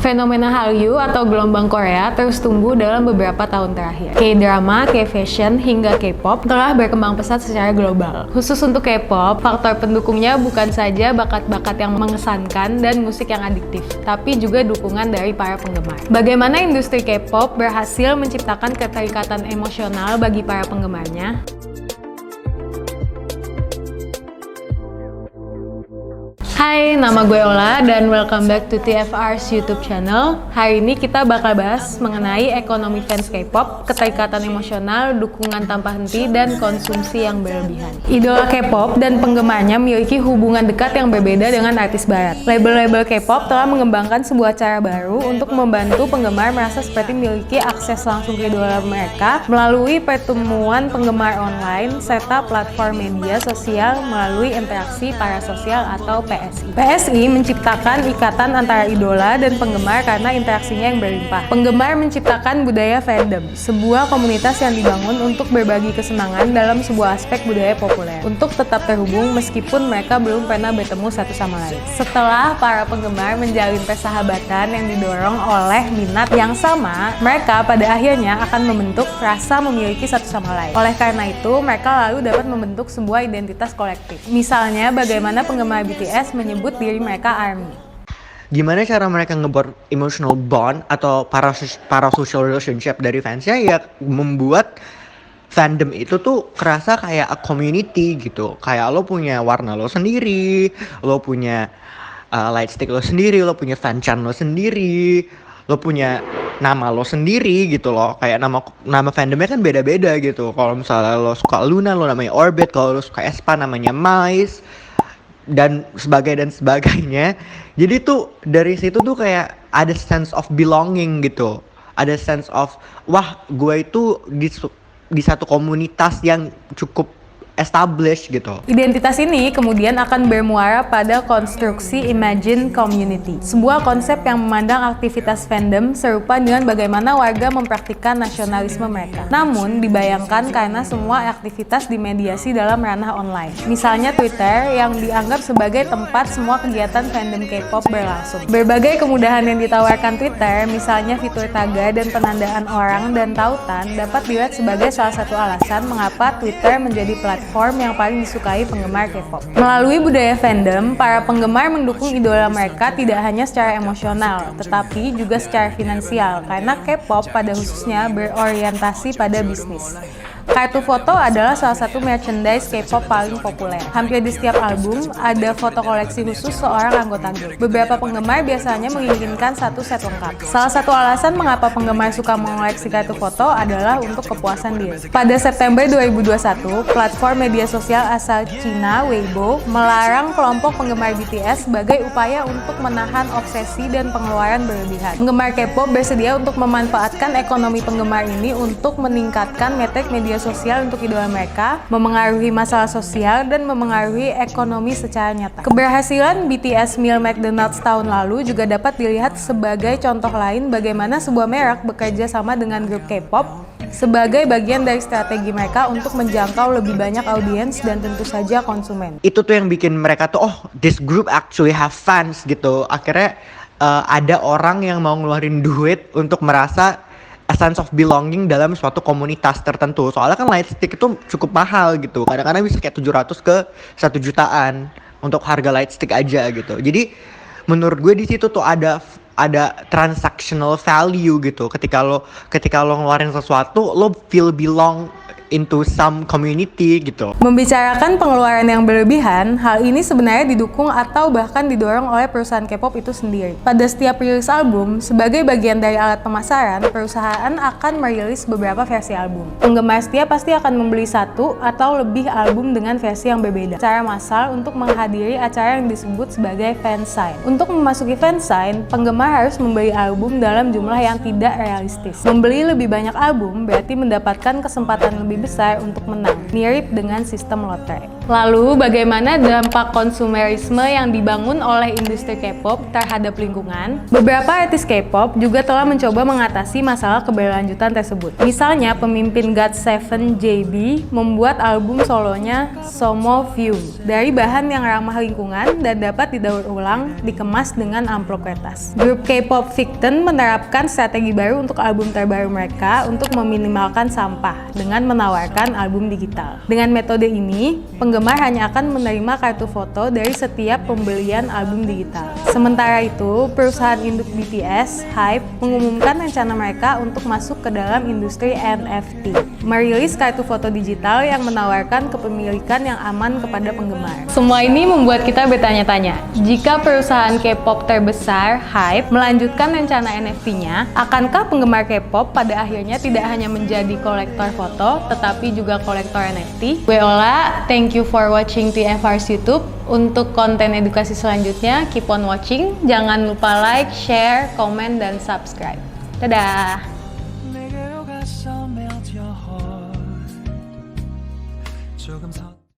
Fenomena Hallyu atau gelombang Korea terus tumbuh dalam beberapa tahun terakhir. K-drama, K-fashion, hingga K-pop telah berkembang pesat secara global. Khusus untuk K-pop, faktor pendukungnya bukan saja bakat-bakat yang mengesankan dan musik yang adiktif, tapi juga dukungan dari para penggemar. Bagaimana industri K-pop berhasil menciptakan keterikatan emosional bagi para penggemarnya? Hai, nama gue Ola dan welcome back to TFR's YouTube channel. Hari ini kita bakal bahas mengenai ekonomi fans K-pop, keterikatan emosional, dukungan tanpa henti, dan konsumsi yang berlebihan. Idola K-pop dan penggemarnya memiliki hubungan dekat yang berbeda dengan artis barat. Label-label K-pop telah mengembangkan sebuah cara baru untuk membantu penggemar merasa seperti memiliki akses langsung ke idola mereka melalui pertemuan penggemar online serta platform media sosial melalui interaksi parasosial atau PSI. PSI menciptakan ikatan antara idola dan penggemar karena interaksinya yang berlimpah. Penggemar menciptakan budaya fandom, sebuah komunitas yang dibangun untuk berbagi kesenangan dalam sebuah aspek budaya populer, untuk tetap terhubung meskipun mereka belum pernah bertemu satu sama lain. Setelah para penggemar menjalin persahabatan yang didorong oleh minat yang sama, mereka pada akhirnya akan membentuk rasa memiliki satu sama lain. Oleh karena itu, mereka lalu dapat membentuk sebuah identitas kolektif. Misalnya, bagaimana penggemar BTS menyebut diri mereka ARMY. Gimana cara mereka ngebuat emotional bond atau parasocial relationship dari fansnya, ya membuat fandom itu tuh kerasa kayak a community gitu. Kayak lo punya warna lo sendiri, lo punya lightstick lo sendiri, lo punya fanchan lo sendiri, lo punya nama lo sendiri gitu loh. Kayak nama fandomnya kan beda-beda gitu. Kalau misalnya lo suka Luna, lo namanya Orbit. Kalau lo suka aespa, namanya Mais, dan sebagainya. Jadi tuh dari situ tuh kayak ada sense of belonging gitu, ada sense of wah, gue itu di satu komunitas yang cukup established gitu. Identitas ini kemudian akan bermuara pada konstruksi Imagine Community, sebuah konsep yang memandang aktivitas fandom serupa dengan bagaimana warga mempraktikkan nasionalisme mereka. Namun, dibayangkan karena semua aktivitas dimediasi dalam ranah online. Misalnya Twitter yang dianggap sebagai tempat semua kegiatan fandom K-pop berlangsung. Berbagai kemudahan yang ditawarkan Twitter, misalnya fitur taga dan penandaan orang dan tautan, dapat dilihat sebagai salah satu alasan mengapa Twitter menjadi platform yang paling disukai penggemar K-pop. Melalui budaya fandom, para penggemar mendukung idola mereka tidak hanya secara emosional, tetapi juga secara finansial, karena K-pop pada khususnya berorientasi pada bisnis. Kartu foto adalah salah satu merchandise K-pop paling populer. Hampir di setiap album, ada foto koleksi khusus seorang anggota grup. Beberapa penggemar biasanya menginginkan satu set lengkap. Salah satu alasan mengapa penggemar suka mengoleksi kartu foto adalah untuk kepuasan diri. Pada September 2021, platform media sosial asal Cina, Weibo, melarang kelompok penggemar BTS sebagai upaya untuk menahan obsesi dan pengeluaran berlebihan. Penggemar K-pop bersedia untuk memanfaatkan ekonomi penggemar ini untuk meningkatkan metrik media sosial untuk idola mereka, memengaruhi masalah sosial, dan memengaruhi ekonomi secara nyata. Keberhasilan BTS Meal McDonald's tahun lalu juga dapat dilihat sebagai contoh lain bagaimana sebuah merek bekerja sama dengan grup K-pop sebagai bagian dari strategi mereka untuk menjangkau lebih banyak audiens dan tentu saja konsumen. Itu tuh yang bikin mereka tuh, oh, this group actually have fans gitu. Akhirnya ada orang yang mau ngeluarin duit untuk merasa a sense of belonging dalam suatu komunitas tertentu. Soalnya kan lightstick itu cukup mahal gitu. Kadang-kadang bisa kayak 700 ke 1 jutaan untuk harga lightstick aja gitu. Jadi menurut gue di situ tuh ada transactional value gitu. Ketika lo ngeluarin sesuatu, lo feel belong into some community gitu. Membicarakan pengeluaran yang berlebihan, hal ini sebenarnya didukung atau bahkan didorong oleh perusahaan K-pop itu sendiri. Pada setiap rilis album, sebagai bagian dari alat pemasaran, perusahaan akan merilis beberapa versi album. Penggemar setia pasti akan membeli satu atau lebih album dengan versi yang berbeda secara massal untuk menghadiri acara yang disebut sebagai fansign. Untuk memasuki fansign, penggemar harus membeli album dalam jumlah yang tidak realistis. Membeli lebih banyak album berarti mendapatkan kesempatan lebih lebih besar untuk menang, mirip dengan sistem lotre. Lalu, bagaimana dampak konsumerisme yang dibangun oleh industri K-pop terhadap lingkungan? Beberapa artis K-pop juga telah mencoba mengatasi masalah keberlanjutan tersebut. Misalnya, pemimpin GOT7 JB membuat album solonya Somo View dari bahan yang ramah lingkungan dan dapat didaur ulang, dikemas dengan amplop kertas. Grup K-pop Victon menerapkan strategi baru untuk album terbaru mereka untuk meminimalkan sampah dengan menawarkan album digital. Dengan metode ini, penggemar hanya akan menerima kartu foto dari setiap pembelian album digital. Sementara itu, perusahaan induk BTS, HYBE, mengumumkan rencana mereka untuk masuk ke dalam industri NFT, merilis kartu foto digital yang menawarkan kepemilikan yang aman kepada penggemar. Semua ini membuat kita bertanya-tanya, jika perusahaan K-pop terbesar, HYBE, melanjutkan rencana NFT-nya, akankah penggemar K-pop pada akhirnya tidak hanya menjadi kolektor foto, tetapi juga kolektor NFT? Gue Ola, thank you for watching TFR's YouTube. Untuk konten edukasi selanjutnya, keep on watching. Jangan lupa like, share, komen, dan subscribe. Dadah!